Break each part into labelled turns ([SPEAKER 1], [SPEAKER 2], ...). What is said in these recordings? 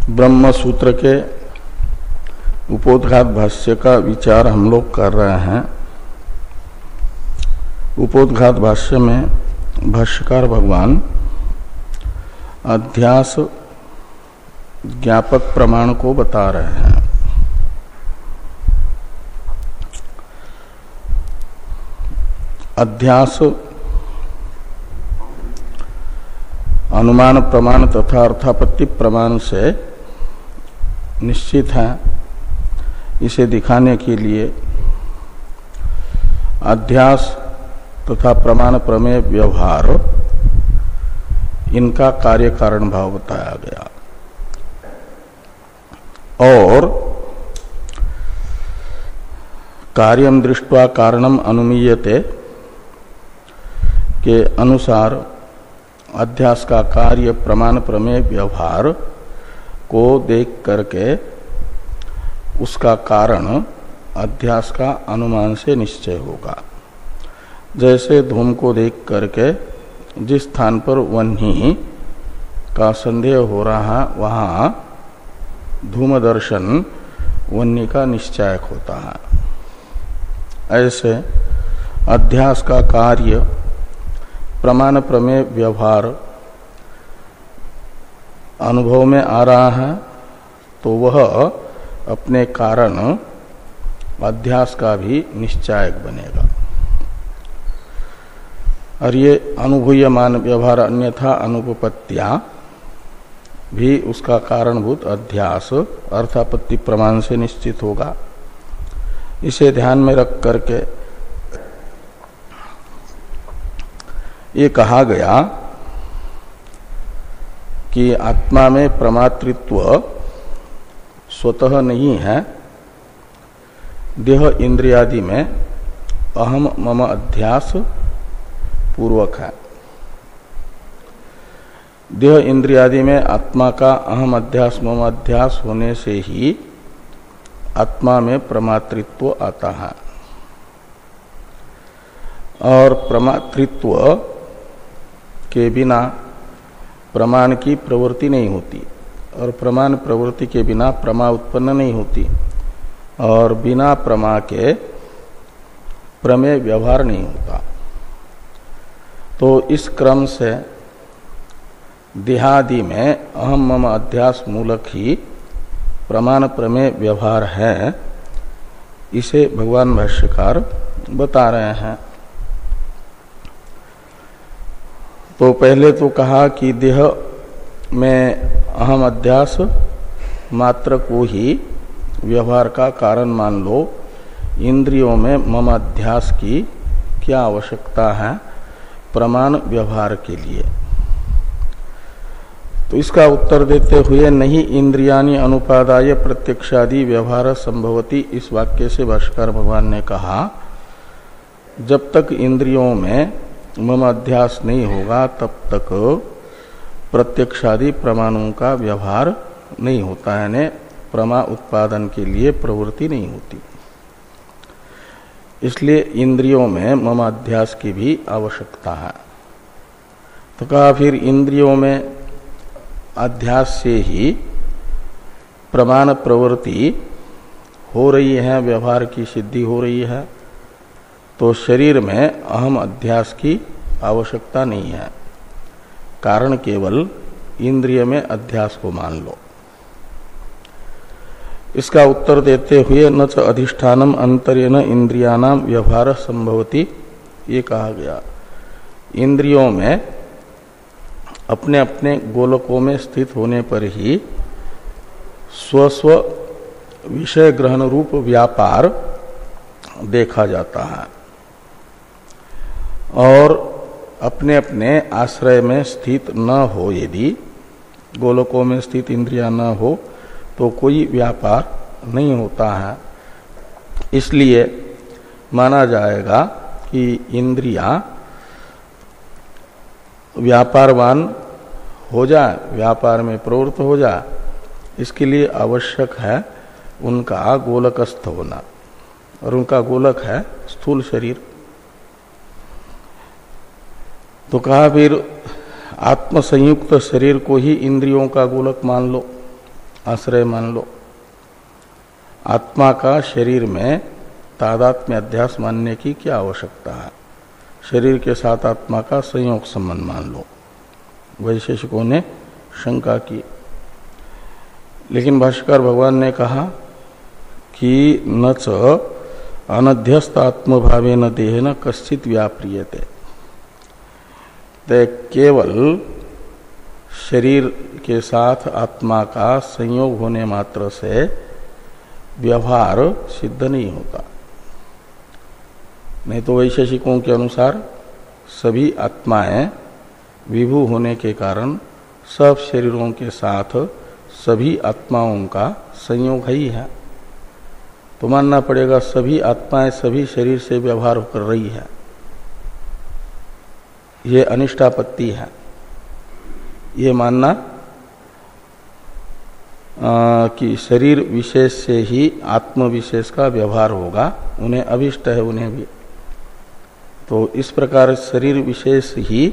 [SPEAKER 1] ब्रह्म सूत्र के उपोद्घात भाष्य का विचार हम लोग कर रहे हैं। उपोद्घात भाष्य में भाष्यकार भगवान अध्यास ज्ञापक प्रमाण को बता रहे हैं। अध्यास अनुमान प्रमाण तथा अर्थापत्ति प्रमाण से निश्चित है। इसे दिखाने के लिए अध्यास तथा प्रमाण प्रमेय व्यवहार इनका कार्य कारण भाव बताया गया और कार्यम दृष्ट्वा कारणम अनुमीयते के अनुसार अध्यास का कार्य प्रमाण प्रमेय व्यवहार को देख करके उसका कारण अध्यास का अनुमान से निश्चय होगा। जैसे धूम को देख करके जिस स्थान पर वह्नि का संदेह हो रहा है वहाँ धूम दर्शन वह्नि का निश्चायक होता है। ऐसे अध्यास का कार्य प्रमाण प्रमेय व्यवहार अनुभव में आ रहा है तो वह अपने कारण अध्यास का भी निश्चायक बनेगा। और ये अनुभूयमान व्यवहार अन्यथा अनुपपत्तियां भी उसका कारणभूत अध्यास अर्थापत्ति प्रमाण से निश्चित होगा। इसे ध्यान में रख करके ये कहा गया कि आत्मा में प्रमातृत्व स्वतः नहीं है। देह इंद्रियादि में अहम मम अध्यास पूर्वक है। देह इंद्रियादि में आत्मा का अहम अध्यास मम अध्यास होने से ही आत्मा में प्रमातृत्व आता है और प्रमातृत्व के बिना प्रमाण की प्रवृत्ति नहीं होती और प्रमाण प्रवृत्ति के बिना प्रमा उत्पन्न नहीं होती और बिना प्रमा के प्रमेय व्यवहार नहीं होता। तो इस क्रम से देहादि में अहम मम अध्यास मूलक ही प्रमाण प्रमेय व्यवहार है। इसे भगवान भाष्यकार बता रहे हैं। तो पहले तो कहा कि देह में अहम अध्यास मात्र को ही व्यवहार का कारण मान लो। इंद्रियों में मम अध्यास की क्या आवश्यकता है प्रमाण व्यवहार के लिए। तो इसका उत्तर देते हुए नहीं इंद्रियाणि अनुपादाय प्रत्यक्षादि व्यवहार संभवति, इस वाक्य से भाष्यकार भगवान ने कहा जब तक इंद्रियों में मम अध्यास नहीं होगा तब तक प्रत्यक्षादि प्रमाणों का व्यवहार नहीं होता है, ने प्रमा उत्पादन के लिए प्रवृत्ति नहीं होती। इसलिए इंद्रियों में मम अध्यास की भी आवश्यकता है। तो कहा फिर इंद्रियों में अध्यास से ही प्रमाण प्रवृत्ति हो रही है, व्यवहार की सिद्धि हो रही है, तो शरीर में अहम अध्यास की आवश्यकता नहीं है। कारण केवल इंद्रिय में अध्यास को मान लो। इसका उत्तर देते हुए न च अधिष्ठानम अंतरेण इंद्रियाणाम व्यवहार संभवति, ये कहा गया इंद्रियों में अपने अपने गोलकों में स्थित होने पर ही स्वस्व विषय ग्रहण रूप व्यापार देखा जाता है और अपने अपने आश्रय में स्थित न हो, यदि गोलकों में स्थित इंद्रियां न हो तो कोई व्यापार नहीं होता है। इसलिए माना जाएगा कि इंद्रियां व्यापारवान हो जाए, व्यापार में प्रवृत्त हो जाए, इसके लिए आवश्यक है उनका गोलकस्थ होना और उनका गोलक है स्थूल शरीर। तो कहा फिर आत्म संयुक्त शरीर को ही इंद्रियों का गोलक मान लो। आश्रय मान लो। आत्मा का शरीर में तादात्म्य अध्यास मानने की क्या आवश्यकता है? शरीर के साथ आत्मा का संयोग संबंध मान लो। वैशेषिकों ने शंका की, लेकिन भाष्यकार भगवान ने कहा कि न च अनध्यस्त आत्मभावेन देहेन कश्चित व्याप्रियते। केवल शरीर के साथ आत्मा का संयोग होने मात्र से व्यवहार सिद्ध नहीं होता। नहीं तो वैशेषिकों के अनुसार सभी आत्माएं विभू होने के कारण सब शरीरों के साथ सभी आत्माओं का संयोग ही है। तो मानना पड़ेगा सभी आत्माएं सभी शरीर से व्यवहार कर रही है। ये अनिष्टापत्ति है। ये मानना कि शरीर विशेष से ही आत्म विशेष का व्यवहार होगा, उन्हें अभिष्ट है उन्हें भी। तो इस प्रकार शरीर विशेष ही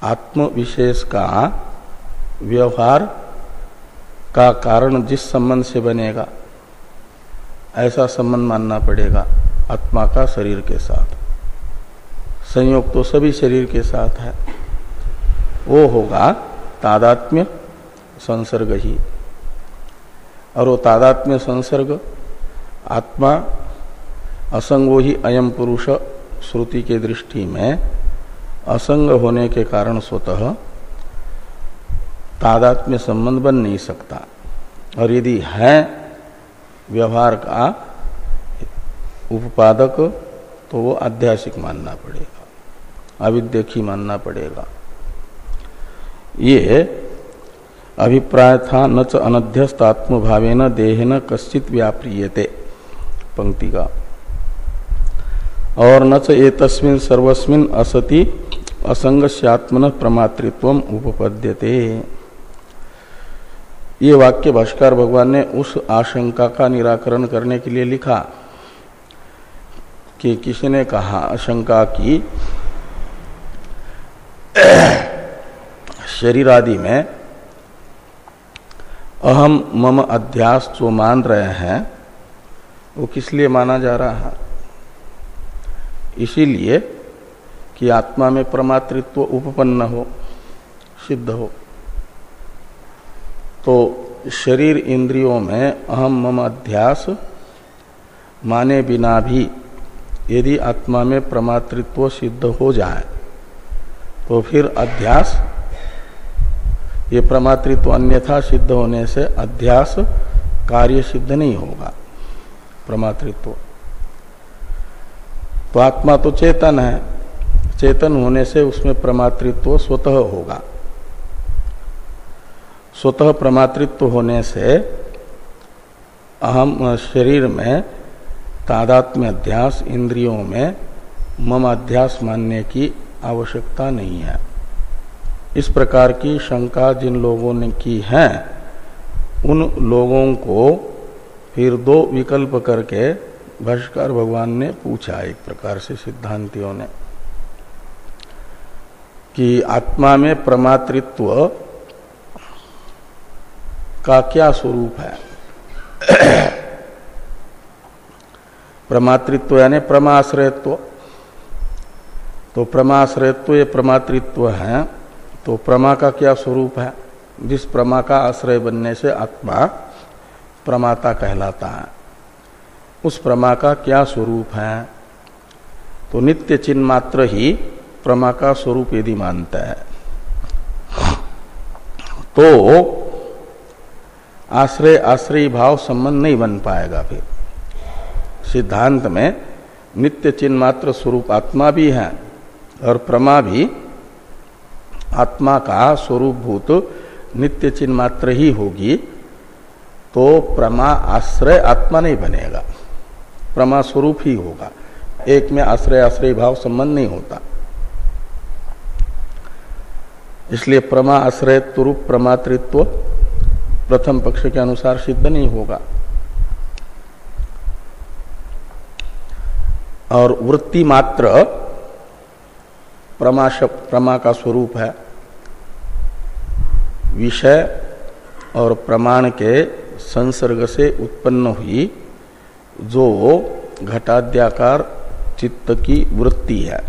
[SPEAKER 1] आत्म विशेष का व्यवहार का कारण जिस संबंध से बनेगा ऐसा संबंध मानना पड़ेगा आत्मा का शरीर के साथ। संयोग तो सभी शरीर के साथ है, वो होगा तादात्म्य संसर्ग ही। और वो तादात्म्य संसर्ग आत्मा असंगो ही अयम पुरुष श्रुति के दृष्टि में असंग होने के कारण स्वतः तादात्म्य संबंध बन नहीं सकता। और यदि है व्यवहार का उपादक तो वो आध्यासिक मानना पड़ेगा, अविद्यखी मानना पड़ेगा। ये अभिप्राय था न च अनध्यस्त आत्मभावेन देहेन कश्चित व्याप्रियते पंक्ति का। और न च एतस्मिन् सर्वस्मिन् असति असंगस्यात्मन प्रमातृत्वम उपपद्यते। ये वाक्य भाष्कर भगवान ने उस आशंका का निराकरण करने के लिए लिखा कि किसी ने कहा आशंका की शरीर आदि में अहम मम अध्यास जो मान रहे हैं वो किस लिए माना जा रहा है? इसीलिए कि आत्मा में प्रमातृत्व उपपन्न हो, सिद्ध हो। तो शरीर इंद्रियों में अहम मम अध्यास माने बिना भी यदि आत्मा में प्रमातृत्व सिद्ध हो जाए तो फिर अध्यास, ये प्रमातृत्व अन्यथा सिद्ध होने से अध्यास कार्य सिद्ध नहीं होगा। प्रमातृत्व तो आत्मा तो चेतन है, चेतन होने से उसमें प्रमातृत्व स्वतः होगा। स्वतः प्रमातृत्व होने से अहम शरीर में तादात्म्य अध्यास, इंद्रियों में मम अध्यास मानने की आवश्यकता नहीं है। इस प्रकार की शंका जिन लोगों ने की है उन लोगों को फिर दो विकल्प करके भाष्यकार भगवान ने पूछा एक प्रकार से सिद्धांतियों ने कि आत्मा में प्रमातृत्व का क्या स्वरूप है। प्रमातृत्व यानी प्रमाश्रयत्व। तो प्रमाश्रयत्व ये प्रमातृत्व है, तो प्रमा का क्या स्वरूप है? जिस प्रमा का आश्रय बनने से आत्मा प्रमाता कहलाता है, उस प्रमा का क्या स्वरूप है? तो नित्य चिन्ह मात्र ही प्रमा का स्वरूप यदि मानता है तो आश्रय आश्रयी भाव संबंध नहीं बन पाएगा। फिर सिद्धांत में नित्य चिन्ह मात्र स्वरूप आत्मा भी है और प्रमा भी आत्मा का स्वरूप भूत नित्य चिन्ह मात्र ही होगी, तो प्रमा आश्रय आत्मा नहीं बनेगा, प्रमा स्वरूप ही होगा। एक में आश्रय आश्रय भाव संबंध नहीं होता। इसलिए प्रमा आश्रयत्व रूप प्रमातृत्व प्रथम पक्ष के अनुसार सिद्ध नहीं होगा। और वृत्ति मात्र प्रमा का स्वरूप है। विषय और प्रमाण के संसर्ग से उत्पन्न हुई जो घटाद्याकार चित्त की वृत्ति है,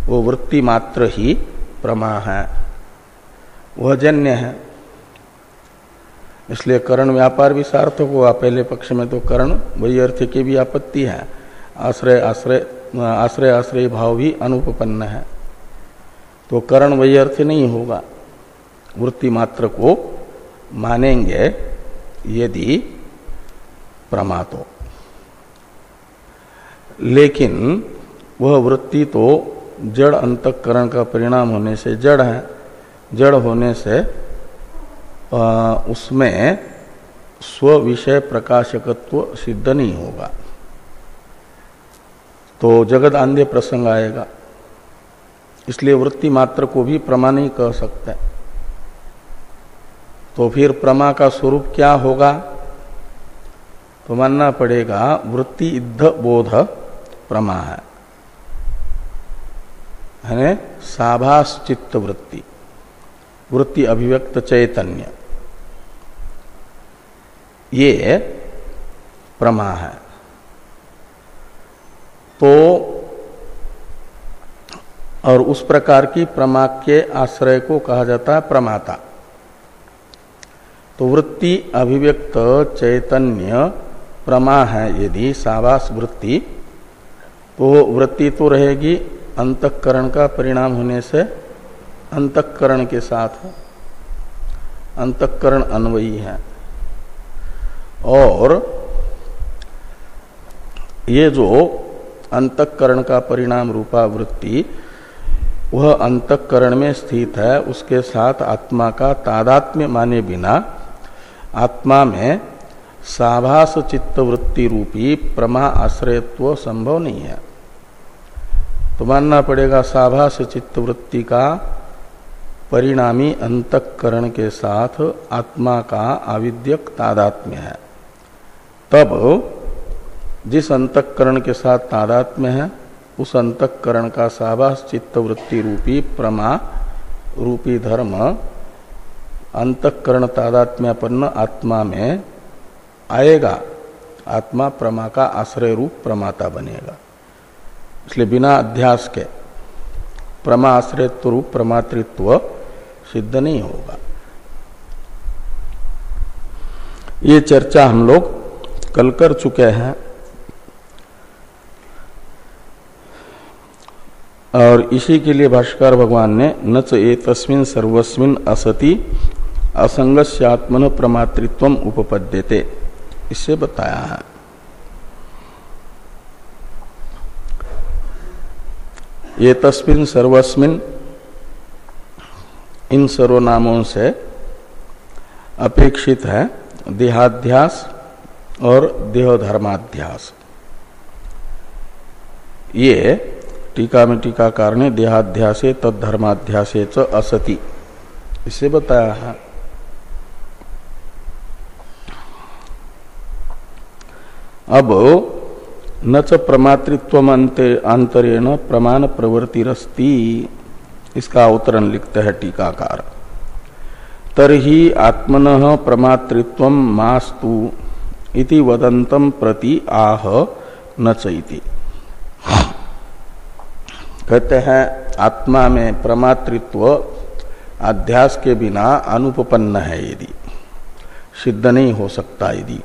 [SPEAKER 1] वो वृत्ति मात्र ही प्रमा है, वह जन्य है। इसलिए करण व्यापार भी सार्थक हुआ। पहले पक्ष में तो करण वही अर्थ की भी आपत्ति है, आश्रय आश्रय आश्रय भाव भी अनुपपन्न है, तो करण वही अर्थ नहीं होगा। वृत्ति मात्र को मानेंगे यदि प्रमा तो, लेकिन वह वृत्ति तो जड़ अंतःकरण का परिणाम होने से जड़ है, जड़ होने से उसमें स्व विषय प्रकाशकत्व सिद्ध नहीं होगा, तो जगद आंध्य प्रसंग आएगा। इसलिए वृत्ति मात्र को भी प्रमा नहीं कह सकते। तो फिर प्रमा का स्वरूप क्या होगा? तो मानना पड़ेगा वृत्ति इद्ध बोध प्रमा है, साभास चित्त वृत्ति, वृत्ति अभिव्यक्त चैतन्य, ये प्रमा है। तो और उस प्रकार की प्रमा के आश्रय को कहा जाता है प्रमाता। तो वृत्ति अभिव्यक्त चैतन्य प्रमा है यदि साभास वृत्ति, तो वृत्ति तो रहेगी अंतःकरण का परिणाम होने से अंतःकरण के साथ, अंतःकरण अन्वयी है। और ये जो अंतःकरण का परिणाम रूपा वृत्ति वह अंतःकरण में स्थित है, उसके साथ आत्मा का तादात्म्य माने बिना आत्मा में साभास चित्त वृत्ति रूपी प्रमा आश्रयत्व संभव नहीं है। तो मानना पड़ेगा साभास चित्त वृत्ति का परिणामी अंतःकरण के साथ आत्मा का आविद्यक तादात्म्य है। तब जिस अंतःकरण के साथ तादात्म्य है उस अंतःकरण का साभास चित्त वृत्ति रूपी प्रमा रूपी धर्म अंतःकरण तादात्म्यपन्न आत्मा में आएगा, आत्मा प्रमा का आश्रय रूप प्रमाता बनेगा। इसलिए बिना अध्यास के प्रमा आश्रयत्व रूप प्रमातृत्व सिद्ध नहीं होगा। ये चर्चा हम लोग कल कर चुके हैं और इसी के लिए भाष्कर भगवान ने न च एतस्मिन् सर्वस्मिन् असति असंगस्यात्मन प्रमातृत्वम उपपद्यते, इससे बताया है। ये तस्मिन् सर्वस्मिन् इन सर्वनामों से अपेक्षित है देहाध्यास और देहधर्माध्यास। ये टीका में टीकाकार ने देहाध्यासे तद्धर्माध्यासे च असति इसे बताया है। अब न च प्रमातृत्वम अंतरेण प्रमाण प्रवृत्तिरस्ति, इसका अवतरण लिखते हैं टीकाकार। तर्हि आत्मनः प्रमातृत्वम मास्तु इति वदन्तम प्रति आह न चैति। कहते हैं आत्मा में प्रमातृत्व अध्यास के बिना अनुपपन्न है, यदि सिद्ध नहीं हो सकता, यदि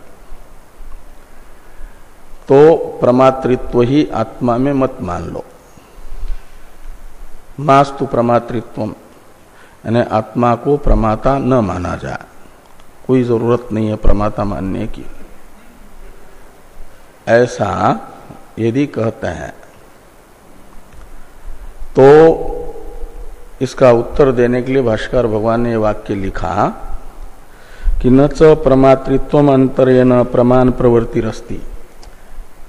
[SPEAKER 1] तो प्रमातृत्व ही आत्मा में मत मान लो। मास्तु प्रमातृत्वम, यानी आत्मा को प्रमाता न माना जाए, कोई जरूरत नहीं है प्रमाता मानने की, ऐसा यदि कहते हैं तो इसका उत्तर देने के लिए भाष्कर भगवान ने वाक्य लिखा कि न च प्रमातृत्वम अंतरेण प्रमाण प्रवृत्तिरस्ति।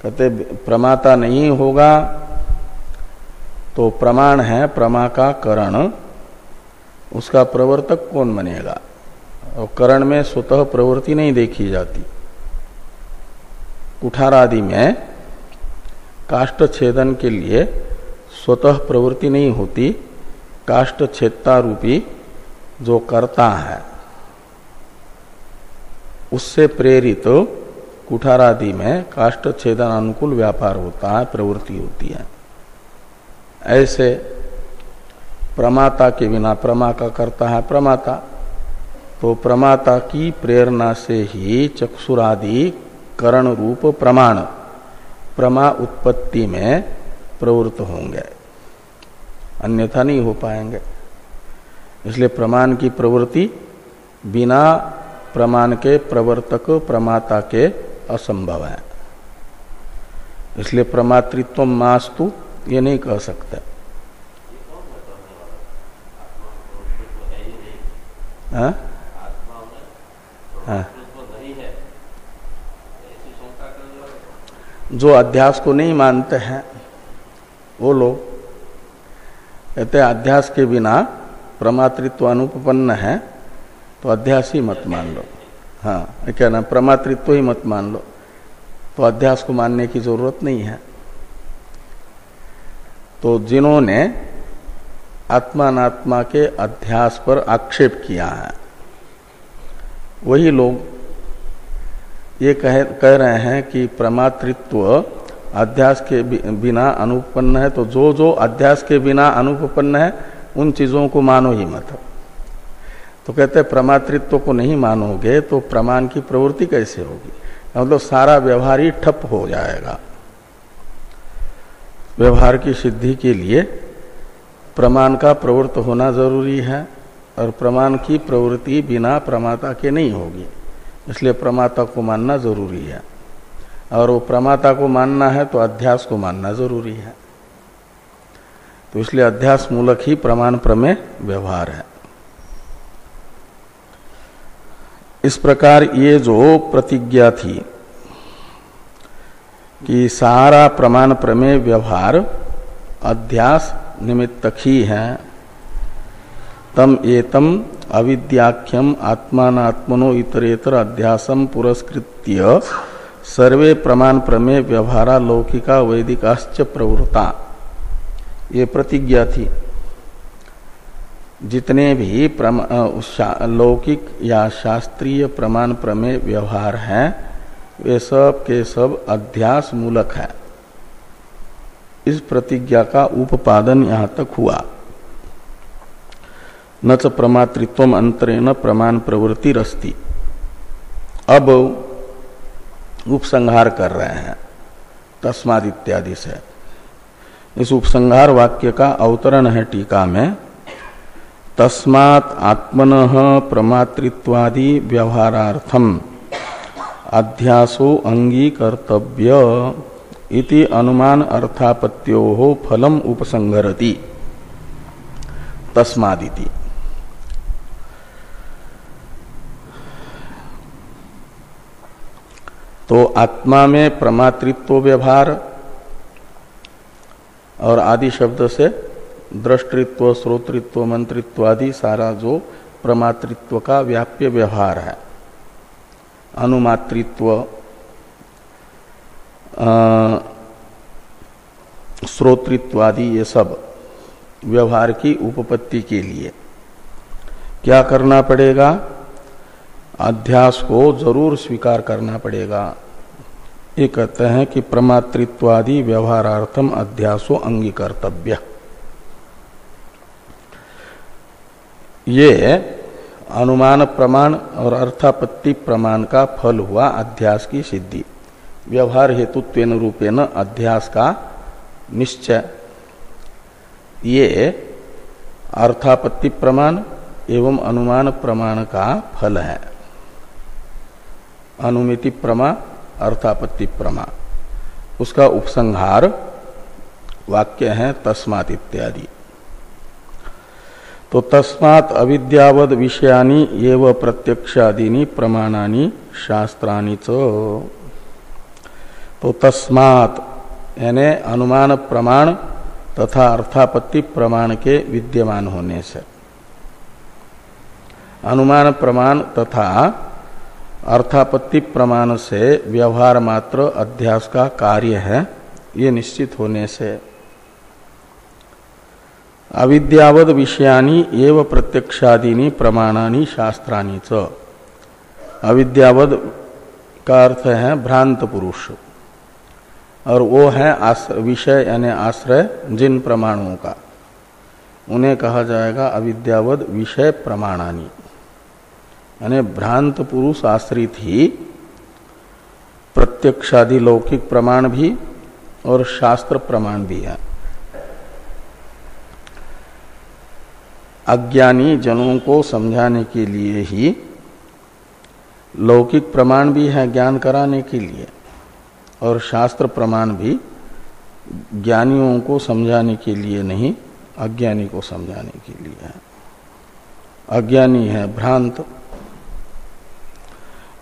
[SPEAKER 1] कहते प्रमाता नहीं होगा तो प्रमाण है प्रमा का करण, उसका प्रवर्तक कौन बनेगा? और करण में स्वतः प्रवृत्ति नहीं देखी जाती। कुठार आदि में काष्ठ छेदन के लिए स्वतः प्रवृत्ति नहीं होती, काष्ठ छेदता रूपी जो कर्ता है उससे प्रेरित कुठारादि में काष्ठ छेदन अनुकूल व्यापार होता है, प्रवृत्ति होती है। ऐसे प्रमाता के बिना, प्रमा का करता है प्रमाता, तो प्रमाता की प्रेरणा से ही चक्षुरादि करण रूप प्रमाण प्रमा उत्पत्ति में प्रवृत्त होंगे, अन्यथा नहीं हो पाएंगे। इसलिए प्रमाण की प्रवृत्ति बिना प्रमाण के प्रवर्तक प्रमाता के असंभव है। इसलिए प्रमातृत्व मास्तु ये नहीं कह सकते। हाँ? हाँ। जो अध्यास को नहीं मानते हैं वो लोग कहते हैं अध्यास के बिना प्रमातृत्व अनुपपन्न है, तो अध्यास ही मत मान लो। हाँ, क्या ना, प्रमातृत्व ही मत मान लो, तो अध्यास को मानने की जरूरत नहीं है। तो जिन्होंने आत्मानात्मा के अध्यास पर आक्षेप किया है वही लोग ये कह रहे हैं कि प्रमातृत्व अध्यास के बिना अनुपन्न है, तो जो जो अध्यास के बिना अनुपन्न है उन चीजों को मानो ही मत। तो कहते हैं प्रमातृत्व को नहीं मानोगे तो प्रमाण की प्रवृत्ति कैसे होगी, मतलब सारा व्यवहार ही ठप हो जाएगा। व्यवहार की सिद्धि के लिए प्रमाण का प्रवृत्त होना जरूरी है, और प्रमाण की प्रवृत्ति बिना प्रमाता के नहीं होगी। इसलिए प्रमाता को मानना जरूरी है, और वो प्रमाता को मानना है तो अध्यास को मानना जरूरी है। तो इसलिए अध्यास मूलक ही प्रमाण प्रमेय व्यवहार है। इस प्रकार ये जो प्रतिज्ञा थी कि सारा प्रमाण प्रमेय व्यवहार अध्यास निमित्तक ही है, तम एतम अविद्याख्यम आत्मानात्मनो इतरेतर अध्यासम पुरस्कृत्य सर्वे प्रमाण प्रमेय व्यवहारा लौकिका वैदिकाश्च प्रवृत्ता, ये प्रतिज्ञा थी। जितने भी लौकिक या शास्त्रीय प्रमाण प्रमेय व्यवहार हैं वे सब के सब अध्यास मूलक है। इस प्रतिज्ञा का उपादन यहाँ तक हुआ। न च प्रमातृत्वम अंतरेण प्रमाण प्रवृत्ति रस्ति। अब उपसंहार कर रहे हैं तस्माद इत्यादि से। इस उपसंहार वाक्य का अवतरण है टीका में, तस्मात् आत्मनः प्रमातृत्वादि व्यवहारार्थम अध्यासो अंगीकर्तव्य इति अनुमान अर्थापत्योः फलम उपसंहरति तस्मादिति। तो आत्मा में प्रमातृत्व व्यवहार और आदि शब्द से दृष्टृत्व, श्रोतृत्व, मंत्रित्व आदि सारा जो प्रमातृत्व का व्याप्य व्यवहार है, अनुमातृत्व, श्रोतृत्व आदि ये सब व्यवहार की उपपत्ति के लिए क्या करना पड़ेगा? अध्यास को जरूर स्वीकार करना पड़ेगा। ये कहते हैं कि प्रमातृत्वादि व्यवहारार्थम अध्यासो अंगीकर्तव्य। ये अनुमान प्रमाण और अर्थापत्ति प्रमाण का फल हुआ अध्यास की सिद्धि। व्यवहार हेतुत्वेन रूपेण अध्यास का निश्चय, ये अर्थापत्ति प्रमाण एवं अनुमान प्रमाण का फल है। अनुमिति प्रमा, अर्थापत्ति प्रमा, उसका उपसंहार वाक्य है तस्मात् इत्यादि। तो तस्मात् अविद्यावद विषयानि एव प्रत्यक्षादीनि प्रमाणानि शास्त्राणि च। तो तस्मात् यानी अनुमान प्रमाण तथा अर्थापत्ति प्रमाण के विद्यमान होने से, अनुमान प्रमाण तथा अर्थापत्ति प्रमाण से व्यवहार मात्र अध्यास का कार्य है, ये निश्चित होने से अविद्यावद विषयानि एव प्रत्यक्षादीनि प्रमाणानि शास्त्राणि च। अविद्यावद का अर्थ है भ्रांत पुरुष, और वो है विषय यानी आश्रय जिन प्रमाणों का, उन्हें कहा जाएगा अविद्यावद विषय प्रमाणानी। यानी भ्रांत पुरुष आश्रित ही प्रत्यक्षादि लौकिक प्रमाण भी और शास्त्र प्रमाण भी है। अज्ञानी जनों को समझाने के लिए ही लौकिक प्रमाण भी है ज्ञान कराने के लिए, और शास्त्र प्रमाण भी ज्ञानियों को समझाने के लिए नहीं, अज्ञानी को समझाने के लिए है। अज्ञानी है भ्रांत,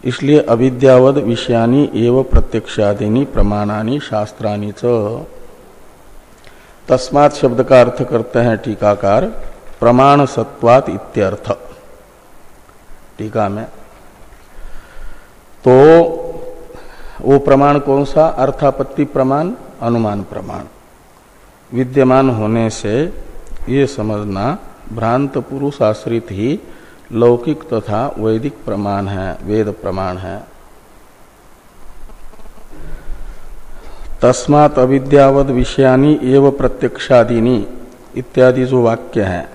[SPEAKER 1] इसलिए अविद्यावद विषयानी एव प्रत्यक्षादीनि प्रमाणानि शास्त्रानि च। तस्मात् शब्द का अर्थ करते हैं टीकाकार प्रमाण सत्वात इत्यर्थ। टीका में तो वो प्रमाण कौन सा? अर्थापत्ति प्रमाण, अनुमान प्रमाण। विद्यमान होने से ये समझना भ्रांत पुरुष आश्रित ही लौकिक तथा वैदिक प्रमाण है, वेद प्रमाण है। तस्मात् अविद्यावद विषयानि एव प्रत्यक्षादीनि इत्यादि जो वाक्य है,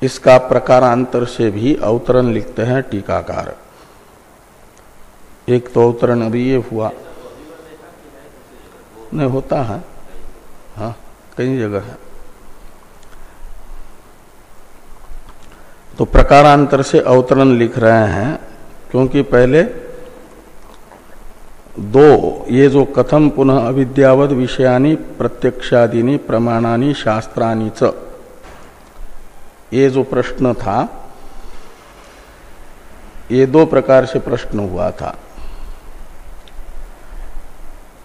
[SPEAKER 1] इसका प्रकारांतर से भी अवतरण लिखते हैं टीकाकार। एक तो अवतरण अभी ये हुआ नहीं, होता है हाँ कई जगह है। तो प्रकारांतर से अवतरण लिख रहे हैं, क्योंकि पहले दो ये जो कथम पुनः अविद्यावद विषयानि प्रत्यक्षादीनि प्रमाणानि शास्त्रानि च, ये जो प्रश्न था, ये दो प्रकार से प्रश्न हुआ था।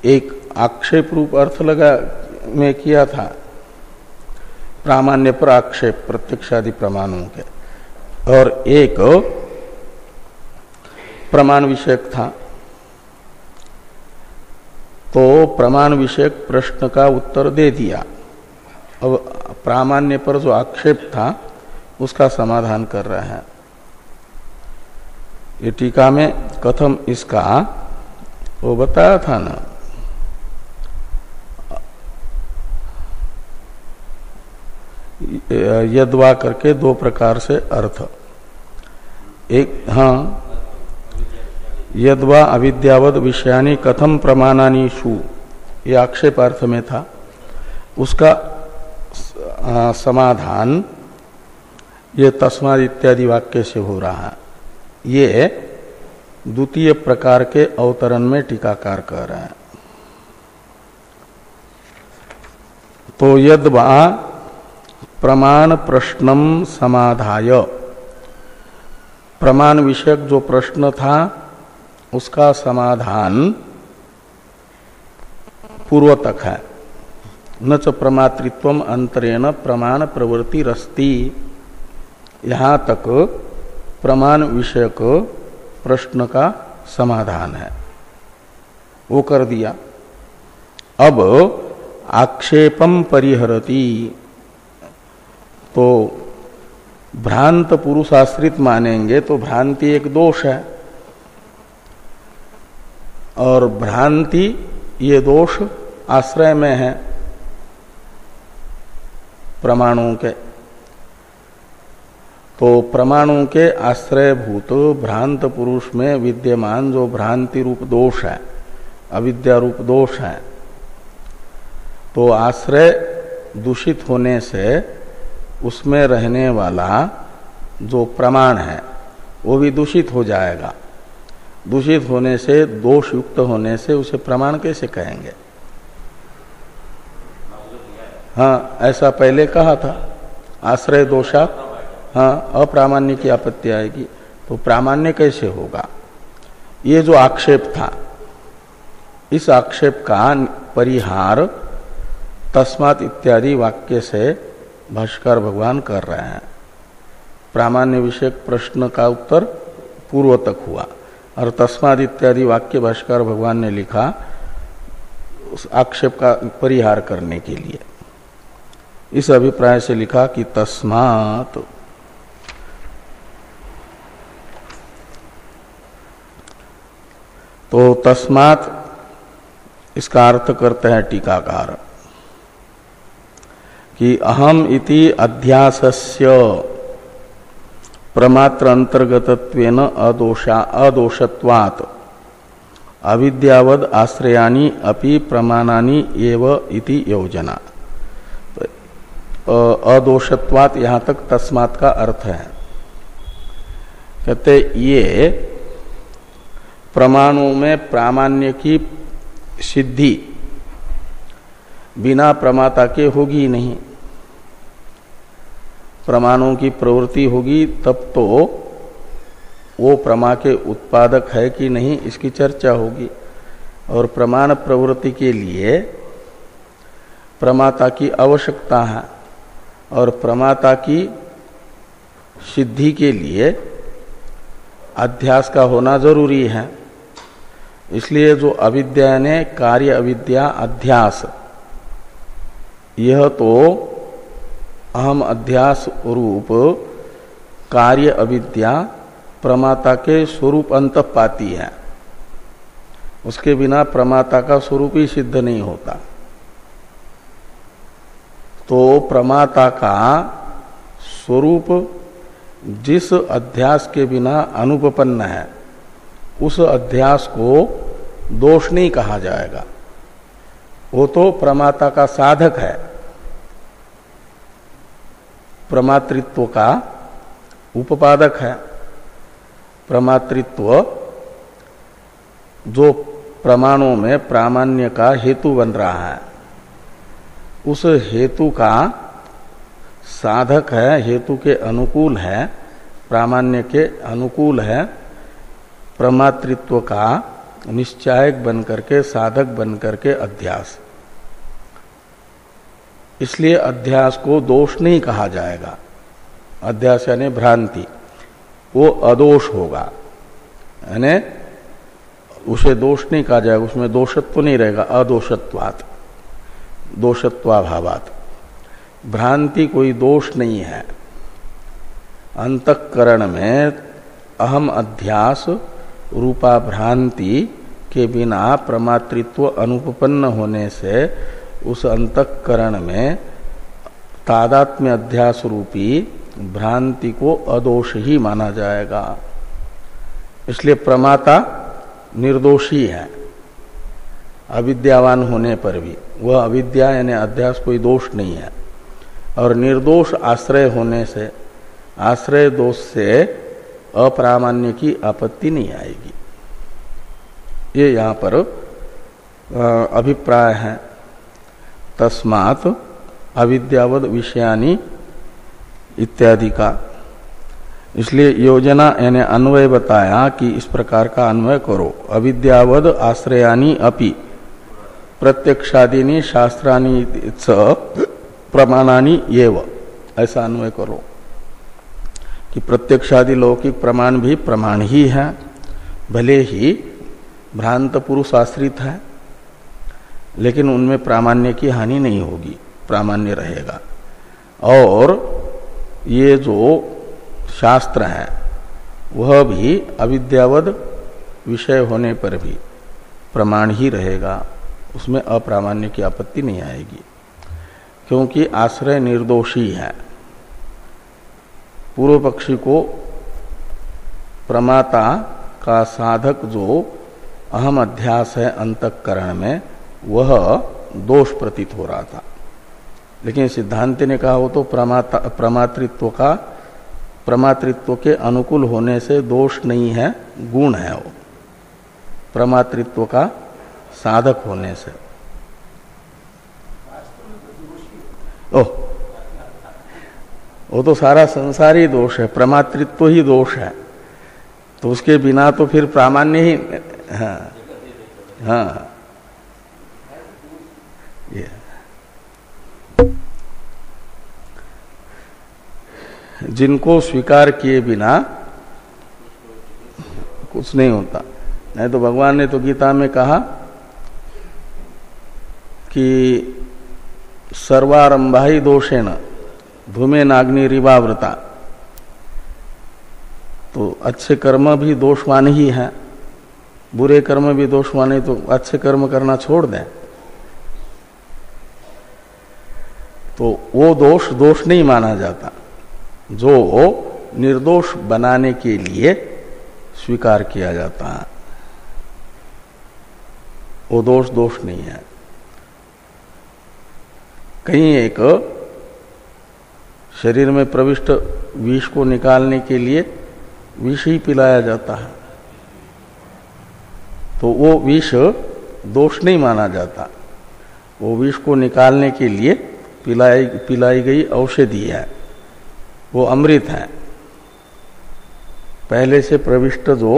[SPEAKER 1] एक आक्षेप रूप अर्थ लगा में किया था, प्रामाण्य पर आक्षेप प्रत्यक्षादि प्रमाणों के, और एक प्रमाण विषयक था। तो प्रमाण विषयक प्रश्न का उत्तर दे दिया। अब प्रामाण्य पर जो आक्षेप था उसका समाधान कर रहे हैं। ये टीका में कथम इसका वो बताया था ना, यद्वा करके दो प्रकार से अर्थ। एक हाँ, यद्वा अविद्यावद विषयानि कथम प्रमाणानि शु, ये आक्षेप अर्थ में था। उसका समाधान ये तस्माद इत्यादि वाक्य से हो रहा है। ये द्वितीय प्रकार के अवतरण में टीकाकार कह रहे हैं। तो यद्वा प्रमाण प्रश्नम समाधाय, प्रमाण विषयक जो प्रश्न था उसका समाधान पूर्व तक है। न च प्रमातृत्वम अंतरेण प्रमाण प्रवृत्ति रस्ति, यहाँ तक प्रमाण विषयक प्रश्न का समाधान है, वो कर दिया। अब आक्षेपम परिहरति, तो भ्रांत पुरुष आश्रित मानेंगे तो भ्रांति एक दोष है, और भ्रांति ये दोष आश्रय में है प्रमाणों के। तो प्रमाणों के आश्रयभूत भ्रांत पुरुष में विद्यमान जो भ्रांति रूप दोष है, अविद्या रूप दोष है, तो आश्रय दूषित होने से उसमें रहने वाला जो प्रमाण है वो भी दूषित हो जाएगा। दूषित होने से, दोष युक्त होने से उसे प्रमाण कैसे कहेंगे? हाँ, ऐसा पहले कहा था, आश्रय दोषात हाँ अप्रामाण्य की आपत्ति आएगी। तो प्रामाण्य कैसे होगा? ये जो आक्षेप था, इस आक्षेप का परिहार तस्मात् इत्यादि वाक्य से भाष्कर भगवान कर रहे हैं। प्रामाण्य विषयक प्रश्न का उत्तर पूर्व तक हुआ, और तस्मात् इत्यादि वाक्य भाष्कर भगवान ने लिखा उस आक्षेप का परिहार करने के लिए। इस अभिप्राय से लिखा कि तस्मात् तो तस्मात् इसका अर्थ करते हैं टीकाकार कि अहम इति अध्यासस्य प्रमात्र अंतर्गतत्वेन अदोषत्वात् अविद्यावद आश्रयानि अपि प्रमाणानि एव इति योजना। अदोषत्वात् यहाँ तक तस्मात् का अर्थ है। कहते ये प्रमाणों में प्रामाण्य की सिद्धि बिना प्रमाता के होगी ही नहीं। प्रमाणों की प्रवृत्ति होगी तब तो वो प्रमा के उत्पादक है कि नहीं इसकी चर्चा होगी। और प्रमाण प्रवृत्ति के लिए प्रमाता की आवश्यकता है और प्रमाता की सिद्धि के लिए अध्यास का होना जरूरी है। इसलिए जो अविद्या ने कार्य अविद्या अध्यास, यह तो अहम अध्यास रूप कार्य अविद्या प्रमाता के स्वरूप अंत पाती है। उसके बिना प्रमाता का स्वरूप ही सिद्ध नहीं होता। तो प्रमाता का स्वरूप जिस अध्यास के बिना अनुपपन्न है उस अध्यास को दोष नहीं कहा जाएगा। वो तो प्रमाता का साधक है, प्रमातृत्व का उपपादक है। प्रमातृत्व जो प्रमाणों में प्रामाण्य का हेतु बन रहा है, उस हेतु का साधक है, हेतु के अनुकूल है, प्रामाण्य के अनुकूल है। प्रमातृत्व का निश्चायक बन करके, साधक बन करके अध्यास। इसलिए अध्यास को दोष नहीं कहा जाएगा। अध्यास यानी भ्रांति, वो अदोष होगा, यानी उसे दोष नहीं कहा जाएगा, उसमें दोषत्व नहीं रहेगा। अदोषत्वात्, दोषत्वाभावात्। भ्रांति कोई दोष नहीं है। अंतःकरण में अहम अध्यास रूपा भ्रांति के बिना प्रमातृत्व अनुपपन्न होने से उस अंतःकरण में तादात्म्य अध्यास रूपी भ्रांति को अदोष ही माना जाएगा। इसलिए प्रमाता निर्दोषी है अविद्यावान होने पर भी। वह अविद्या यानी अध्यास कोई दोष नहीं है। और निर्दोष आश्रय होने से, आश्रय दोष से अप्रामाण्य की आपत्ति नहीं आएगी। ये यहाँ पर अभिप्राय है। तस्मात् अविद्यावद विषयानि इत्यादि का। इसलिए योजना यानी अन्वय बताया कि इस प्रकार का अन्वय करो। अविद्यावद आश्रयानि अपि प्रत्यक्षादीनि शास्त्रानि च प्रमाणानि एव, ऐसा अन्वय करो कि प्रत्यक्षादि लौकिक प्रमाण भी प्रमाण ही है, भले ही भ्रांत पुरुष आश्रित है, लेकिन उनमें प्रामाण्य की हानि नहीं होगी, प्रामाण्य रहेगा। और ये जो शास्त्र है वह भी अविद्यावद विषय होने पर भी प्रमाण ही रहेगा, उसमें अप्रामाण्य की आपत्ति नहीं आएगी, क्योंकि आश्रय निर्दोषी है। पूर्व पक्षी को प्रमाता का साधक जो अहम अध्यास है अंतःकरण में, वह दोष प्रतीत हो रहा था। लेकिन सिद्धांति ने कहा वो तो प्रमातृत्व के अनुकूल होने से दोष नहीं है, गुण है वो, प्रमातृत्व का साधक होने से। ओह, वो तो सारा संसार ही दोष है, प्रमातृत्व ही दोष है, तो उसके बिना तो फिर प्रामाण्य ही। हाँ हाँ, ये जिनको स्वीकार किए बिना कुछ नहीं होता। नहीं तो भगवान ने तो गीता में कहा कि सर्वारंभा ही दोषेण धूमेनाग्नि रिवावृता। तो अच्छे कर्म भी दोषवान ही है, बुरे कर्म भी दोष माने तो अच्छे कर्म करना छोड़ दें तो वो दोष नहीं माना जाता। जो निर्दोष बनाने के लिए स्वीकार किया जाता है वो दोष नहीं है। कहीं एक शरीर में प्रविष्ट विष को निकालने के लिए विष ही पिलाया जाता है तो वो विष दोष नहीं माना जाता। वो विष को निकालने के लिए पिलाई गई औषधि है, वो अमृत है। पहले से प्रविष्ट जो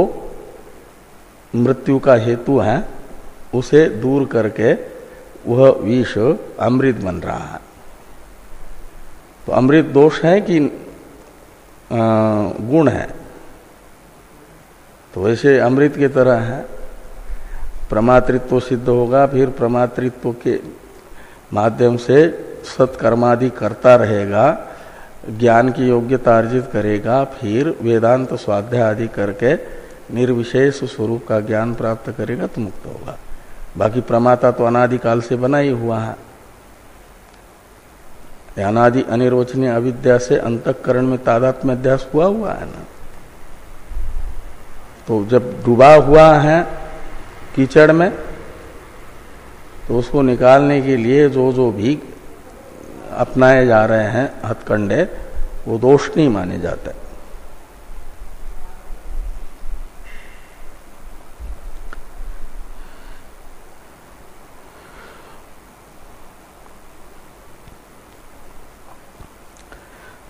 [SPEAKER 1] मृत्यु का हेतु है उसे दूर करके वह विष अमृत बन रहा है। तो अमृत दोष है कि गुण है? तो वैसे अमृत की तरह है, प्रमातृत्व सिद्ध होगा, फिर प्रमातृत्व के माध्यम से सत्कर्मादि करता रहेगा, ज्ञान की योग्यता अर्जित करेगा, फिर वेदांत स्वाध्याय आदि करके निर्विशेष स्वरूप का ज्ञान प्राप्त करेगा तो मुक्त होगा। बाकी प्रमाता तो अनादिकाल से बना ही हुआ है। अनादि अनिर्वचनीय अविद्या से अंतःकरण में तादात्म्य अध्यास हुआ है ना। तो जब डूबा हुआ है कीचड़ में तो उसको निकालने के लिए जो भी अपनाए जा रहे हैं हथकंडे वो दोष नहीं माने जाते।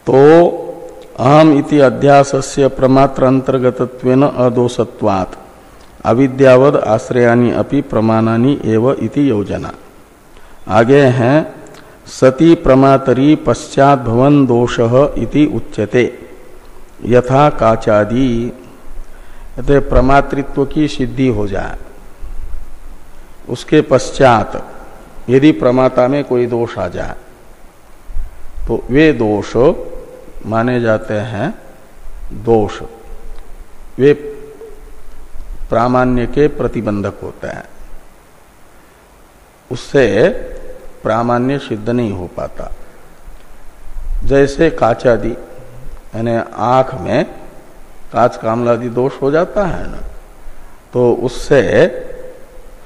[SPEAKER 1] तो अहम इति अध्यासस्य प्रमात्र अंतर्गतत्वेन अदोषत्वात् अविद्यावद आश्रयानि अपि प्रमाणानि एव इति योजना। आगे हैं सती प्रमातरी पश्चात भवन दोषः इति उच्यते यथा काचादि। यदि प्रमातृत्व की सिद्धि हो जाए उसके पश्चात यदि प्रमाता में कोई दोष आ जाए तो वे दोष माने जाते हैं दोष, वे प्रामाण्य के प्रतिबंधक होते हैं, उससे प्रामाण्य सिद्ध नहीं हो पाता। जैसे काचादि यानी आंख में काच कामलादि दोष हो जाता है ना, तो उससे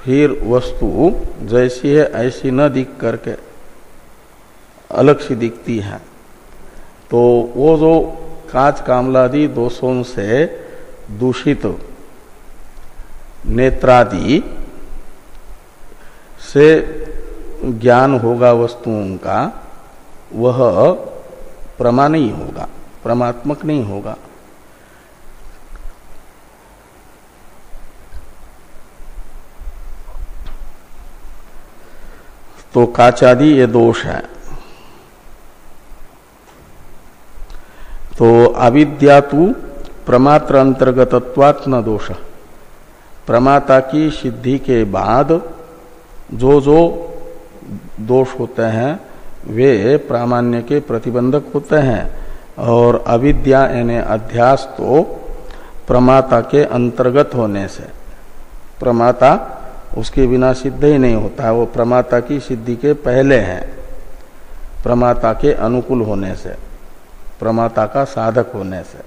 [SPEAKER 1] फिर वस्तु जैसी है ऐसी न दिख करके अलग सी दिखती है। तो वो जो काच कामलादि दोषों से दूषित नेत्रादि से ज्ञान होगा वस्तुओं का, वह प्रमा नहीं होगा, परमात्मक नहीं होगा। तो काचादि ये दोष है। तो अविद्या तु प्रमात्र अंतर्गतत्वात् न दोष। प्रमाता की सिद्धि के बाद जो दोष होते हैं वे प्रामाण्य के प्रतिबंधक होते हैं, और अविद्या यानी अध्यास तो प्रमाता के अंतर्गत होने से, प्रमाता उसके बिना सिद्ध ही नहीं होता है, वो प्रमाता की सिद्धि के पहले है, प्रमाता के अनुकूल होने से, प्रमाता का साधक होने से।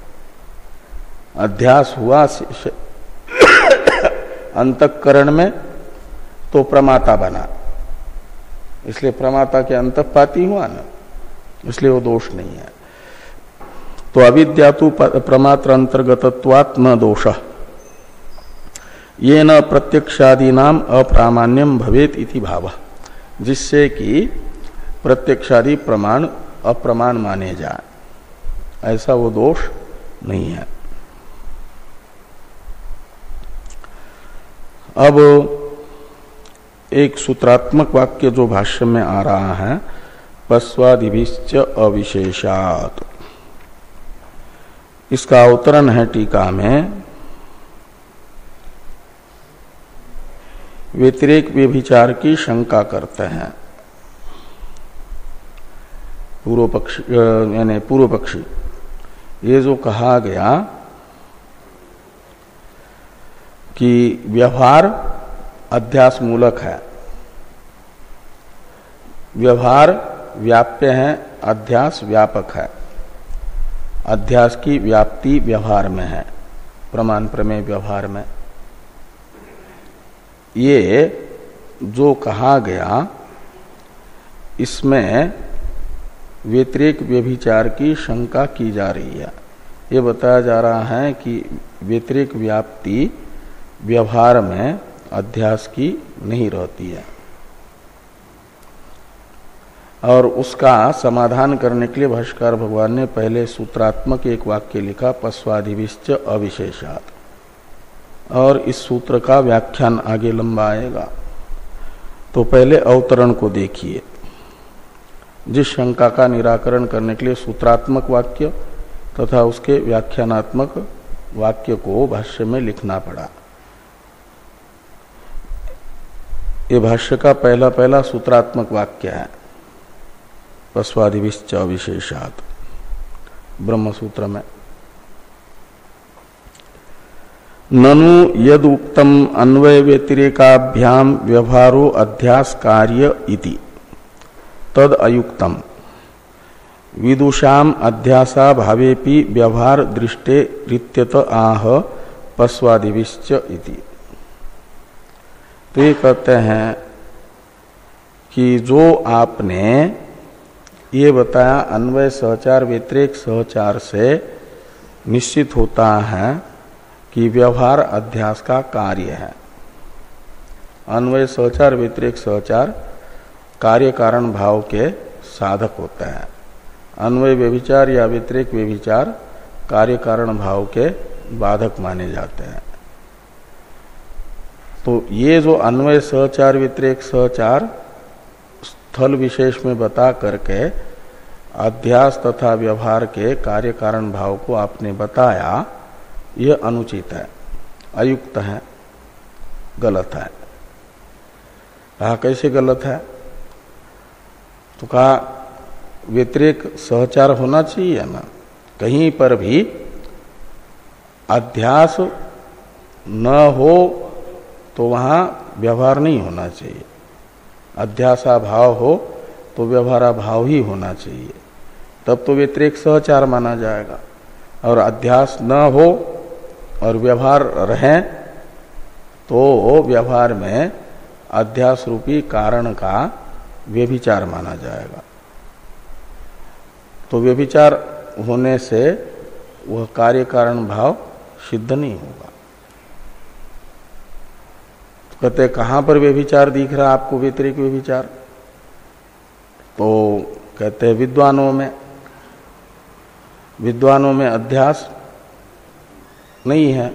[SPEAKER 1] अध्यास हुआ अंतःकरण में तो प्रमाता बना, इसलिए प्रमाता के अंतःपाती हुआ ना, इसलिए वो दोष नहीं है। तो अविद्या तो प्रमात्र अंतर्गतत्वात् न दोषः ये न प्रत्यक्षादि नाम अप्रामाण्यम भवेत इति भावः, जिससे कि प्रत्यक्षादि प्रमाण अप्रमाण माने जाए, ऐसा वो दोष नहीं है। अब एक सूत्रात्मक वाक्य जो भाष्य में आ रहा है, पस्वादिभिश्च अविशेषात्, इसका अवतरण है टीका में, व्यतिरेक व्यभिचार की शंका करते हैं पूर्व पक्षी, यानी पूर्व पक्षी। ये जो कहा गया कि व्यवहार अध्यास मूलक है, व्यवहार व्याप्य है, अध्यास व्यापक है। अध्यास की व्याप्ति व्यवहार में है, प्रमाण प्रमेय व्यवहार में। ये जो कहा गया इसमें व्यतिरेक व्यभिचार की शंका की जा रही है। ये बताया जा रहा है कि व्यतिरेक व्याप्ति व्यवहार में अध्यास की नहीं रहती है, और उसका समाधान करने के लिए भाष्यकार भगवान ने पहले सूत्रात्मक एक वाक्य लिखा, पश्वादिविश्च अविशेषात्, और इस सूत्र का व्याख्यान आगे लंबा आएगा। तो पहले अवतरण को देखिए। जिस शंका का निराकरण करने के लिए सूत्रात्मक वाक्य तथा उसके व्याख्यानात्मक वाक्य को भाष्य में लिखना पड़ा। ये भाष्य का पहला सूत्रात्मक वाक्य है, पश्वादिविश्च अविशेषात्, ब्रह्म सूत्र में। ननु यद उक्तम अन्वय व्यतिरेकाभ्याम व्यवहारो अध्यास कार्य इति तद अयुक्तम विदुषाम अध्यासा भावेपि व्यवहार दृष्टे रित्यत आह पश्वादिविश्च इति। तो ये कहते हैं कि जो आपने ये बताया अन्वय सहचार व्यतिरेक सहचार से निश्चित होता है कि व्यवहार अध्यास का कार्य है। अन्वय सहचार व्यतिरेक सहचार कार्य कारण भाव के साधक होते हैं। अन्वय व्यभिचार या व्यतिरेक व्यभिचार कार्य कारण भाव के बाधक माने जाते हैं। तो ये जो अन्वय सहचार व्यतिरेक सहचार स्थल विशेष में बता करके अध्यास तथा व्यवहार के कार्य कारण भाव को आपने बताया, यह अनुचित है, अयुक्त है, गलत है। कहा कैसे गलत है? तो कहा व्यतिरेक सहचार होना चाहिए ना, कहीं पर भी अध्यास न हो तो वहां व्यवहार नहीं होना चाहिए। अध्यासा भाव हो तो व्यवहारा भाव ही होना चाहिए, तब तो व्यतिरेक सहचार माना जाएगा। और अध्यास न हो और व्यवहार रहे तो व्यवहार में अध्यास रूपी कारण का व्यभिचार माना जाएगा। तो व्यभिचार होने से वह कार्य कारण भाव सिद्ध नहीं होगा। तो कहते कहां पर व्यभिचार दिख रहा आपको, व्यतिरेक व्यभिचार? तो कहते हैं विद्वानों में। विद्वानों में अध्यास नहीं है,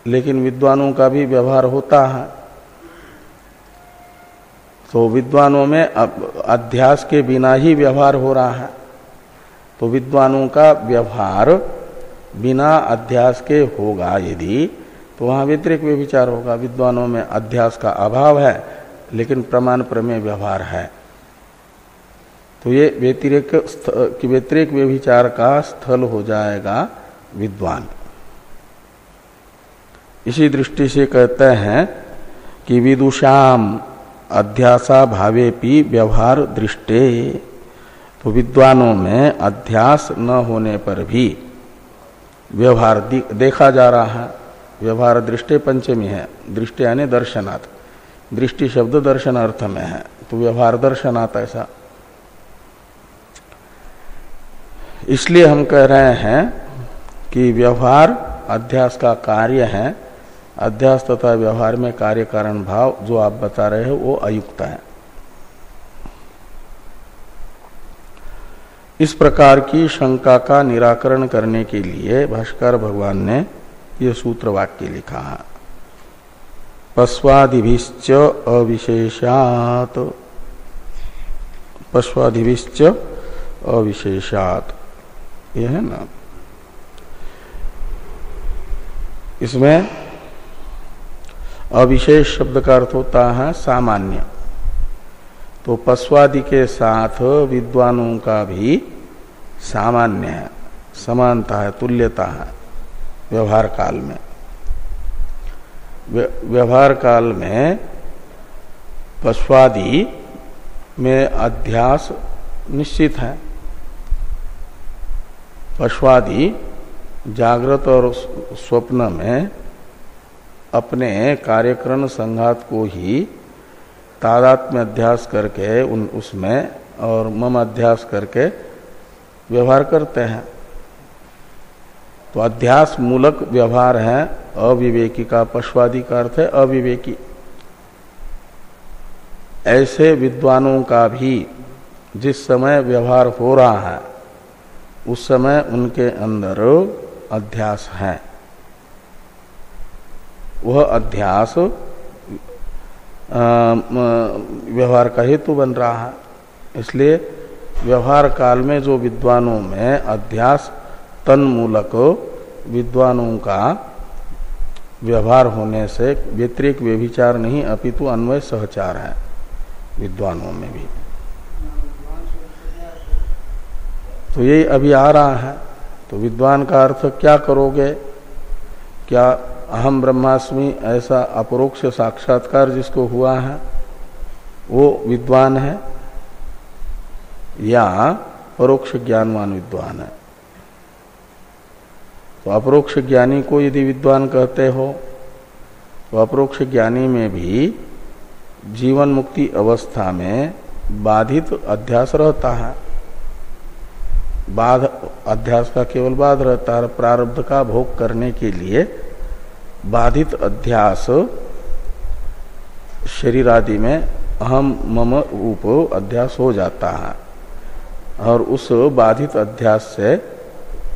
[SPEAKER 1] लेकिन विद्वानों का भी व्यवहार होता है। तो विद्वानों में अध्यास के बिना ही व्यवहार हो रहा है। तो विद्वानों का व्यवहार बिना अध्यास के होगा यदि, तो वहां व्यतिरेक व्यभिचार होगा। विद्वानों में अध्यास का अभाव है, लेकिन प्रमाण प्रमेय व्यवहार है। तो ये व्यतिरेक व्यभिचार का स्थल हो जाएगा विद्वान। इसी दृष्टि से कहते हैं कि विदुषाम अध्यासा भावेपि व्यवहार दृष्टे। तो विद्वानों में अध्यास न होने पर भी व्यवहार देखा जा रहा है। व्यवहार दृष्टे पंचमी है, दृष्टि यानी दर्शनात्। दृष्टि शब्द दर्शन अर्थ में है, तो व्यवहार दर्शनात् ऐसा। इसलिए हम कह रहे हैं कि व्यवहार अध्यास का कार्य है। अध्यास तथा व्यवहार में कार्य कारण भाव जो आप बता रहे हो वो अयुक्त है। इस प्रकार की शंका का निराकरण करने के लिए भाष्कर भगवान ने यह सूत्र वाक्य लिखा है, पश्वादिभिश्च अविशेषात्। पश्वादिभिश्च अविशेषात्, यह है ना। इसमें अविशेष शब्द का अर्थ होता है सामान्य। तो पश्वादि के साथ विद्वानों का भी सामान्य है, समानता है, तुल्यता है व्यवहार काल में। व्यवहार काल में पश्वादि में अध्यास निश्चित है। पश्वादि जागृत और स्वप्न में अपने कार्यकरण संघात को ही तादात्म्य अध्यास करके उसमें और मम अध्यास करके व्यवहार करते हैं। तो अध्यास मूलक व्यवहार है अविवेकी का। पश्वादि का अर्थ है अविवेकी। ऐसे विद्वानों का भी जिस समय व्यवहार हो रहा है उस समय उनके अंदर अध्यास है। वह अध्यास व्यवहार का हेतु बन रहा है। इसलिए व्यवहार काल में जो विद्वानों में अध्यास तन्मूलक विद्वानों का व्यवहार होने से व्यतिरिक्त व्यभिचार नहीं अपितु अन्वय सहचार है विद्वानों में भी। तो यही अभी आ रहा है। तो विद्वान का अर्थ क्या करोगे? क्या अहम ब्रह्मास्मि ऐसा अपरोक्ष साक्षात्कार जिसको हुआ है वो विद्वान है या परोक्ष ज्ञानवान विद्वान है? तो अपरोक्ष ज्ञानी को यदि विद्वान कहते हो तो अपरोक्ष ज्ञानी में भी जीवन मुक्ति अवस्था में बाधित अध्यास रहता है। बाध अध्यास का केवल बाध रहता है। प्रारब्ध का भोग करने के लिए बाधित अध्यास शरीर आदि में अहम मम रूप अध्यास हो जाता है और उस बाधित अध्यास से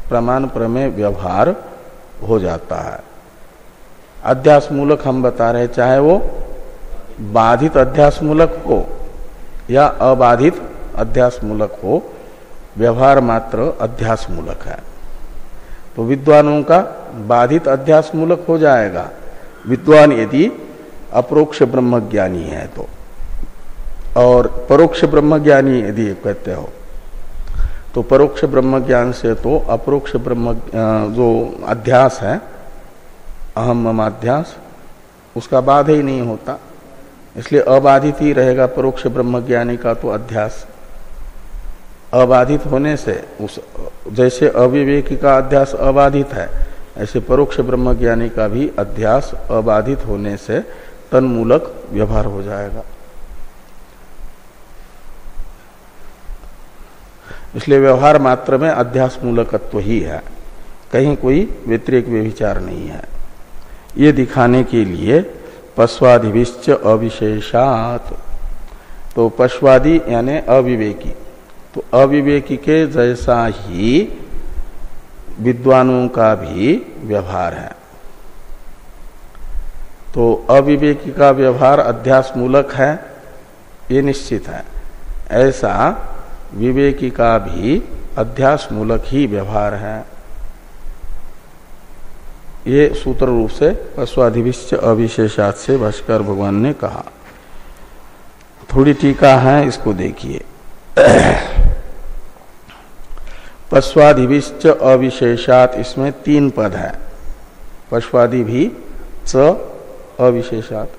[SPEAKER 1] प्रमाण प्रमेय व्यवहार हो जाता है। अध्यास मूलक हम बता रहे, चाहे वो बाधित अध्यास मूलक हो या अबाधित अध्यास मूलक हो, व्यवहार मात्र अध्यास मूलक है। तो विद्वानों का बाधित अध्यास मूलक हो जाएगा विद्वान यदि अपरोक्ष ब्रह्मज्ञानी है तो। और परोक्ष ब्रह्मज्ञानी यदि कहते हो तो परोक्ष ब्रह्मज्ञान से तो अपरोक्ष ब्रह्म जो अध्यास है अहम ममाध्यास उसका बाध ही नहीं होता। इसलिए अबाधित ही रहेगा परोक्ष ब्रह्मज्ञानी का तो अध्यास। अबाधित होने से उस जैसे अविवेकी का अध्यास अबाधित है ऐसे परोक्ष ब्रह्मज्ञानी का भी अध्यास अबाधित होने से तन्मूलक व्यवहार हो जाएगा। इसलिए व्यवहार मात्र में अध्यास मूलकत्व ही है, कहीं कोई व्यतिरेक व्यभिचार नहीं है। ये दिखाने के लिए पश्वादिभिश्च अविशेषात, तो पश्वादि यानी अविवेकी, तो अविवेकी के जैसा ही विद्वानों का भी व्यवहार है। तो अविवेकी का व्यवहार अध्यास मूलक है ये निश्चित है। ऐसा विवेकी का भी अध्यास मूलक ही व्यवहार है। ये सूत्र रूप से पश्वादिभिश्च अविशेषात से भाष्कर भगवान ने कहा। थोड़ी टीका है, इसको देखिए। पश्वादिभिश्च अविशेषात, इसमें 3 पद है। पश्वादि भी च अविशेषात,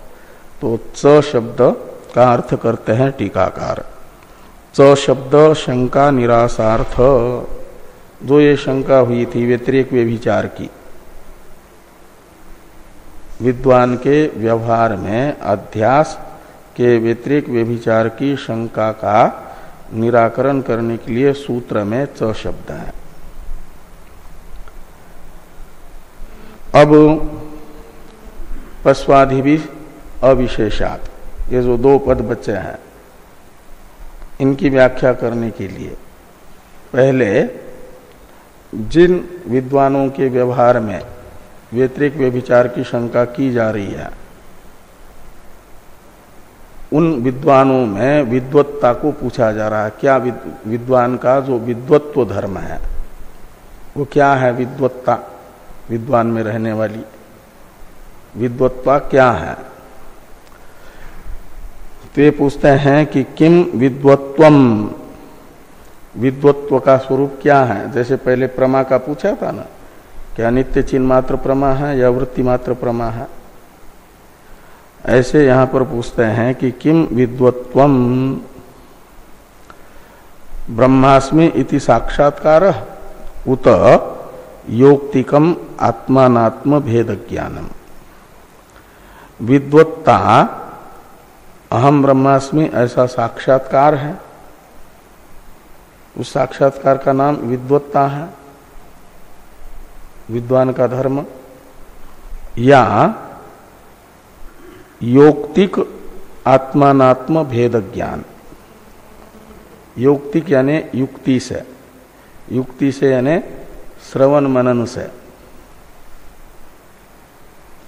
[SPEAKER 1] तो च शब्द का अर्थ करते हैं टीकाकार। च शब्द शंका निरासार्थ, जो ये शंका हुई थी व्यतिरेक व्यभिचार की, विद्वान के व्यवहार में अध्यास के व्यतिरेक व्यभिचार की शंका का निराकरण करने के लिए सूत्र में च शब्द है। अब पश्वादिभि अविशेषात, ये जो 2 पद बचे हैं इनकी व्याख्या करने के लिए पहले जिन विद्वानों के व्यवहार में व्यतिरेक व्यभिचार की शंका की जा रही है उन विद्वानों में विद्वत्ता को पूछा जा रहा है। क्या विद्वान का जो विद्वत्व धर्म है वो क्या है? विद्वत्ता, विद्वान में रहने वाली विद्वत्ता क्या है? तो ये पूछते हैं कि किम विद्वत्वम, विद्वत्व का स्वरूप क्या है? जैसे पहले प्रमा का पूछा था ना, क्या नित्य चिन्ह मात्र प्रमा है या वृत्ति मात्र प्रमा है? ऐसे यहां पर पूछते हैं कि किम विद्वत्वम ब्रह्मास्मि इति साक्षात्कार उत योक्तिकम आत्मानात्म भेद ज्ञानम। विद्वत्ता अहम ब्रह्मास्मि ऐसा साक्षात्कार है, उस साक्षात्कार का नाम विद्वत्ता है, विद्वान का धर्म, या योक्तिक आत्मानात्म भेद ज्ञान। योक्तिक यानी युक्ति से, युक्ति से यानी श्रवण मनन से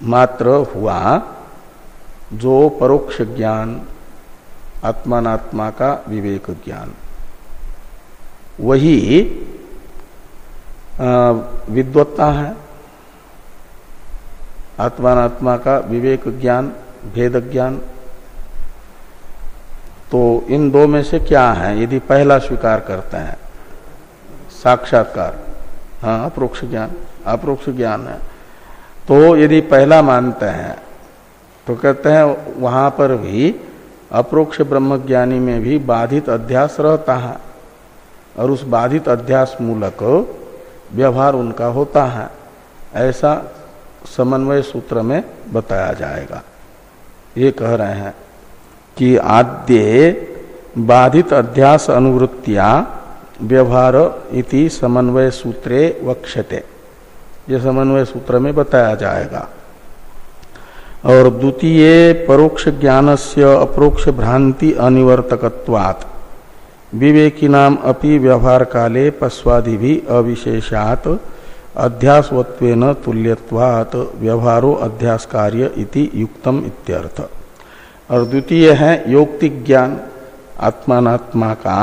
[SPEAKER 1] मात्र हुआ जो परोक्ष ज्ञान, आत्मानात्मा का विवेक ज्ञान, वही विद्वत्ता है। आत्मानात्मा का विवेक ज्ञान, भेद ज्ञान। तो इन दो में से क्या है? यदि पहला स्वीकार करते हैं साक्षात्कार, हाँ अप्रोक्ष ज्ञान, अप्रोक्ष ज्ञान है, तो यदि पहला मानते हैं तो कहते हैं वहां पर भी अप्रोक्ष ब्रह्मज्ञानी में भी बाधित अध्यास रहता है और उस बाधित अध्यास मूलक व्यवहार उनका होता है, ऐसा समन्वय सूत्र में बताया जाएगा। ये कह रहे हैं कि आद्ये बाधित अध्यास अनुवृत्तिया व्यवहार इति समन्वय सूत्रे वक्ष्यते, ये समन्वय सूत्र में बताया जाएगा। और द्वितीय परोक्ष ज्ञानस्य अप्रोक्ष भ्रांति अनिवर्तकत्वात् विवेकिनाम अपि व्यवहार काले पश्वादि भी अविशेषात् अध्यासवत्वेन तुल्यत्वात् व्यवहारो अध्यास कार्य इति युक्तम इत्यर्थ। और द्वितीय है योक्तिक ज्ञान, आत्मानात्मा का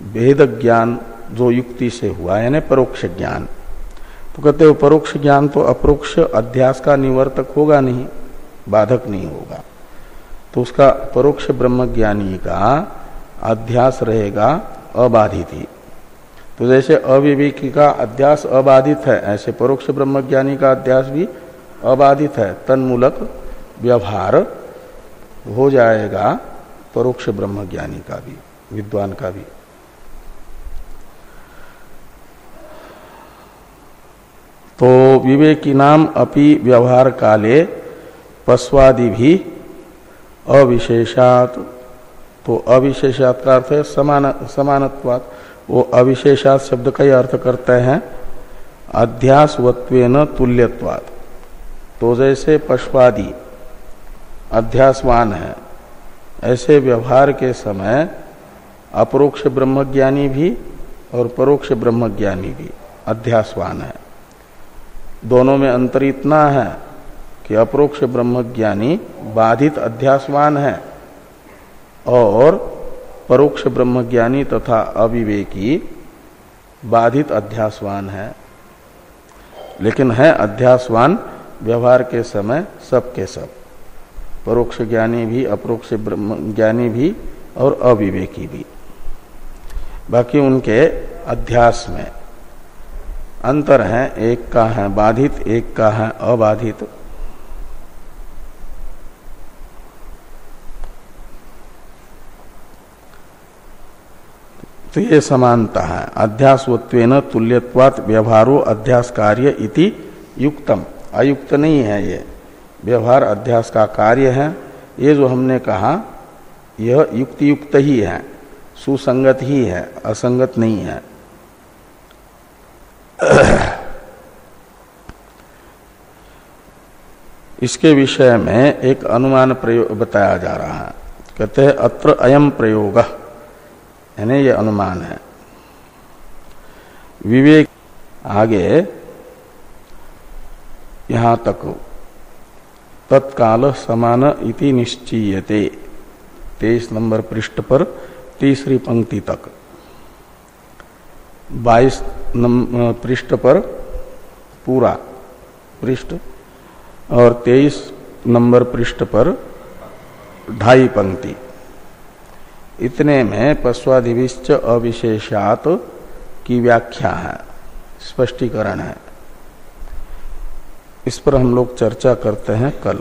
[SPEAKER 1] भेद ज्ञान जो युक्ति से हुआ, यानी परोक्ष ज्ञान। तो कहते हो परोक्ष ज्ञान तो अप्रोक्ष अध्यास का निवर्तक होगा नहीं, बाधक नहीं होगा, तो उसका परोक्ष ब्रह्मज्ञानी का अध्यास रहेगा अबाधित ही। तो जैसे अविवेकी का अध्यास अबाधित है, ऐसे परोक्ष ब्रह्मज्ञानी का अध्यास भी अबाधित है, तन्मूलक व्यवहार हो जाएगा परोक्ष ब्रह्मज्ञानी का भी, विद्वान का भी। तो विवेकिनाम अपि व्यवहार काले पश्वादि भी अविशेषात, तो अविशेषात का अर्थ है समानत्वात्। वो अविशेषात शब्द का ही अर्थ करते हैं अध्यासवत्वेन तुल्यत्वात्। तो जैसे पश्वादि अध्यासवान है, ऐसे व्यवहार के समय अपरोक्ष ब्रह्मज्ञानी भी और परोक्ष ब्रह्मज्ञानी भी अध्यासवान है। दोनों में अंतर इतना है कि अपरोक्ष ब्रह्मज्ञानी बाधित अध्यासवान है और परोक्ष ब्रह्मज्ञानी तथा अविवेकी बाधित अध्यासवान है, लेकिन है अध्यासवान व्यवहार के समय सबके सब, परोक्ष ज्ञानी भी, अपरोक्ष ब्रह्मज्ञानी भी और अविवेकी भी। बाकी उनके अध्यास में अंतर है, एक का है बाधित, एक का है अबाधित। तो ये समानता है। अध्यासवत्वेन तुल्यत्वात् व्यवहारो अध्यास कार्य इति युक्तम, अयुक्त नहीं है ये, व्यवहार अध्यास का कार्य है। ये जो हमने कहा यह युक्ति युक्त ही है, सुसंगत ही है, असंगत नहीं है। इसके विषय में एक अनुमान प्रयोग बताया जा रहा है। कहते हैं अत्र अयम प्रयोग, यानी ये अनुमान है। विवेक आगे यहां तक तत्काल समान इति निश्चीयते, 23 नंबर पृष्ठ पर तीसरी पंक्ति तक, 22 पृष्ठ पर पूरा पृष्ठ और 23 नंबर पृष्ठ पर 2.5 पंक्ति, इतने में पश्वादिविश्च अविशेषात की व्याख्या है, स्पष्टीकरण है। इस पर हम लोग चर्चा करते हैं कल।